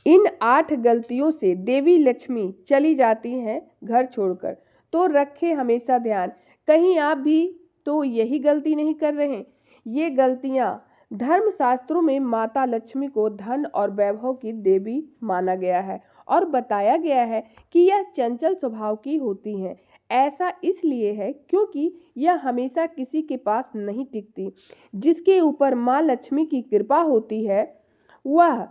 इन 8 गलतियों से देवी लक्ष्मी चली जाती हैं घर छोड़कर। तो रखें हमेशा ध्यान, कहीं आप भी तो यही गलती नहीं कर रहे हैं। ये गलतियां धर्मशास्त्रों में माता लक्ष्मी को धन और वैभव की देवी माना गया है और बताया गया है कि यह चंचल स्वभाव की होती हैं। ऐसा इसलिए है क्योंकि यह हमेशा किसी के पास नहीं टिकती। जिसके ऊपर माँ लक्ष्मी की कृपा होती है वह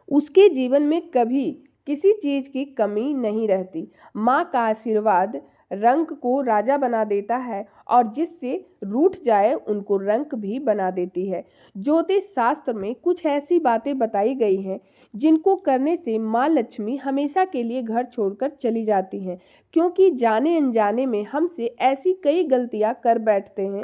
उसके जीवन में कभी किसी चीज की कमी नहीं रहती। माँ का आशीर्वाद रंक को राजा बना देता है और जिससे रूठ जाए उनको रंक भी बना देती है। ज्योतिष शास्त्र में कुछ ऐसी बातें बताई गई हैं जिनको करने से माँ लक्ष्मी हमेशा के लिए घर छोड़कर चली जाती हैं, क्योंकि जाने अनजाने में हमसे ऐसी कई गलतियाँ कर बैठते हैं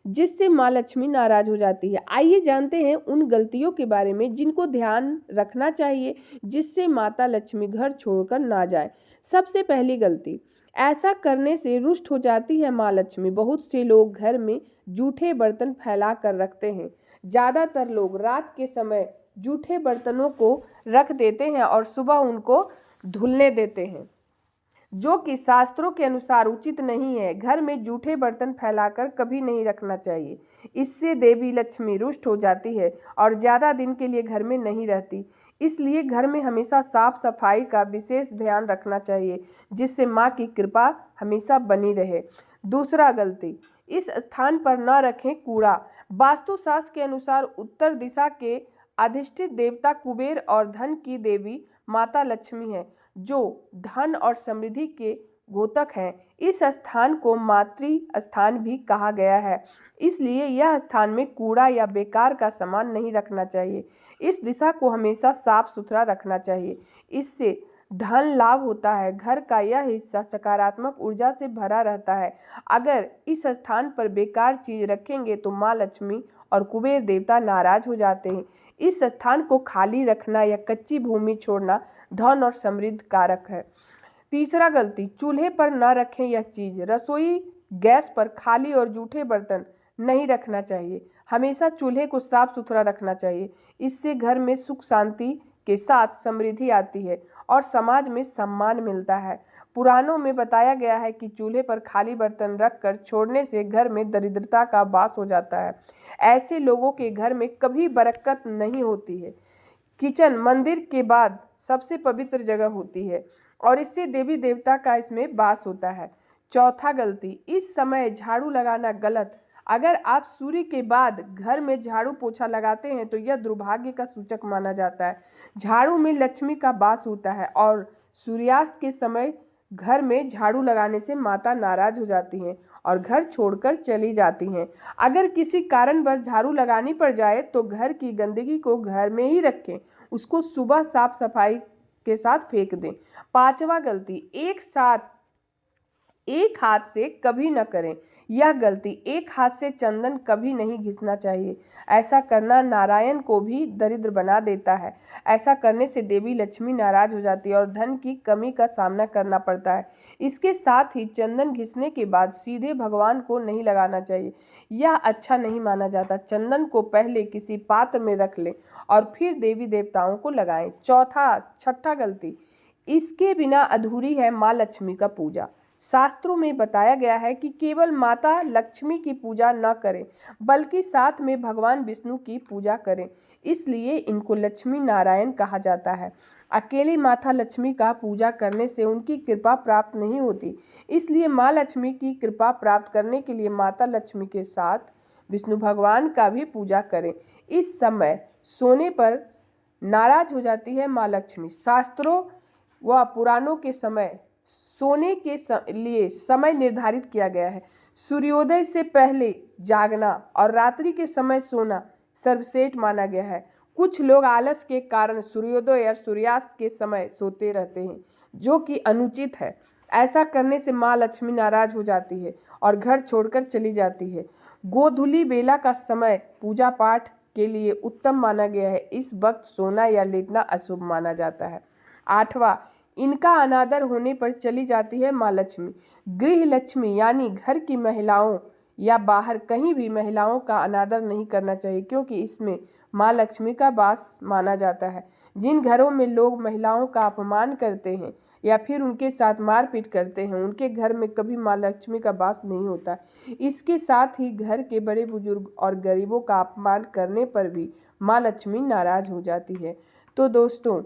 जिससे माँ लक्ष्मी नाराज हो जाती है। आइए जानते हैं उन गलतियों के बारे में जिनको ध्यान रखना चाहिए जिससे माता लक्ष्मी घर छोड़कर ना जाए। सबसे पहली गलती, ऐसा करने से रुष्ट हो जाती है माँ लक्ष्मी। बहुत से लोग घर में जूठे बर्तन फैला कर रखते हैं। ज़्यादातर लोग रात के समय जूठे बर्तनों को रख देते हैं और सुबह उनको धुलने देते हैं, जो कि शास्त्रों के अनुसार उचित नहीं है। घर में जूठे बर्तन फैलाकर कभी नहीं रखना चाहिए। इससे देवी लक्ष्मी रुष्ट हो जाती है और ज़्यादा दिन के लिए घर में नहीं रहती। इसलिए घर में हमेशा साफ सफाई का विशेष ध्यान रखना चाहिए जिससे माँ की कृपा हमेशा बनी रहे। दूसरा गलती, इस स्थान पर न रखें कूड़ा। वास्तुशास्त्र के अनुसार उत्तर दिशा के अधिष्ठित देवता कुबेर और धन की देवी माता लक्ष्मी है, जो धन और समृद्धि के द्योतक हैं। इस स्थान को मातृ स्थान भी कहा गया है, इसलिए यह स्थान में कूड़ा या बेकार का सामान नहीं रखना चाहिए। इस दिशा को हमेशा साफ सुथरा रखना चाहिए, इससे धन लाभ होता है। घर का यह हिस्सा सकारात्मक ऊर्जा से भरा रहता है। अगर इस स्थान पर बेकार चीज रखेंगे तो माँ लक्ष्मी और कुबेर देवता नाराज हो जाते हैं। इस स्थान को खाली रखना या कच्ची भूमि छोड़ना धन और समृद्ध कारक है। तीसरा गलती, चूल्हे पर न रखें यह चीज। रसोई गैस पर खाली और जूठे बर्तन नहीं रखना चाहिए। हमेशा चूल्हे को साफ सुथरा रखना चाहिए। इससे घर में सुख शांति के साथ समृद्धि आती है और समाज में सम्मान मिलता है। पुराणों में बताया गया है कि चूल्हे पर खाली बर्तन रखकर छोड़ने से घर में दरिद्रता का वास हो जाता है। ऐसे लोगों के घर में कभी बरकत नहीं होती है। किचन मंदिर के बाद सबसे पवित्र जगह होती है और इससे देवी देवता का इसमें वास होता है। चौथा गलती, इस समय झाड़ू लगाना गलत। अगर आप सूर्य के बाद घर में झाड़ू पोछा लगाते हैं तो यह दुर्भाग्य का सूचक माना जाता है। झाड़ू में लक्ष्मी का वास होता है और सूर्यास्त के समय घर में झाड़ू लगाने से माता नाराज हो जाती हैं और घर छोड़कर चली जाती हैं। अगर किसी कारणवश झाड़ू लगानी पड़ जाए तो घर की गंदगी को घर में ही रखें, उसको सुबह साफ सफाई के साथ फेंक दें। पांचवा गलती, एक हाथ से कभी न करें। यह गलती, एक हाथ से चंदन कभी नहीं घिसना चाहिए। ऐसा करना नारायण को भी दरिद्र बना देता है। ऐसा करने से देवी लक्ष्मी नाराज हो जाती है और धन की कमी का सामना करना पड़ता है। इसके साथ ही चंदन घिसने के बाद सीधे भगवान को नहीं लगाना चाहिए, यह अच्छा नहीं माना जाता। चंदन को पहले किसी पात्र में रख लें और फिर देवी देवताओं को लगाएं। छठा गलती, इसके बिना अधूरी है माँ लक्ष्मी का पूजा। शास्त्रों में बताया गया है कि केवल माता लक्ष्मी की पूजा न करें बल्कि साथ में भगवान विष्णु की पूजा करें, इसलिए इनको लक्ष्मी नारायण कहा जाता है। अकेली माता लक्ष्मी का पूजा करने से उनकी कृपा प्राप्त नहीं होती, इसलिए माँ लक्ष्मी की कृपा प्राप्त करने के लिए माता लक्ष्मी के साथ विष्णु भगवान का भी पूजा करें। इस समय सोने पर नाराज हो जाती है माँ लक्ष्मी। शास्त्रों व पुराणों के समय सोने के लिए समय निर्धारित किया गया है। सूर्योदय से पहले जागना और रात्रि के समय सोना सर्वश्रेष्ठ माना गया है। कुछ लोग आलस के कारण सूर्योदय और सूर्यास्त के समय सोते रहते हैं, जो कि अनुचित है। ऐसा करने से माँ लक्ष्मी नाराज हो जाती है और घर छोड़कर चली जाती है। गोधूली बेला का समय पूजा पाठ के लिए उत्तम माना गया है। इस वक्त सोना या लेटना अशुभ माना जाता है। आठवां, इनका अनादर होने पर चली जाती है माँ लक्ष्मी। गृह लक्ष्मी यानी घर की महिलाओं या बाहर कहीं भी महिलाओं का अनादर नहीं करना चाहिए, क्योंकि इसमें माँ लक्ष्मी का वास माना जाता है। जिन घरों में लोग महिलाओं का अपमान करते हैं या फिर उनके साथ मारपीट करते हैं, उनके घर में कभी माँ लक्ष्मी का वास नहीं होता। इसके साथ ही घर के बड़े बुजुर्ग और गरीबों का अपमान करने पर भी माँ लक्ष्मी नाराज हो जाती है। तो दोस्तों,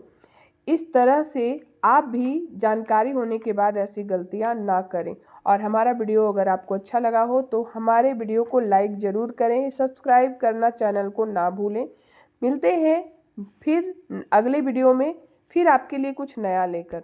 इस तरह से आप भी जानकारी होने के बाद ऐसी गलतियां ना करें। और हमारा वीडियो अगर आपको अच्छा लगा हो तो हमारे वीडियो को लाइक ज़रूर करें, सब्सक्राइब करना चैनल को ना भूलें। मिलते हैं फिर अगले वीडियो में, फिर आपके लिए कुछ नया लेकर।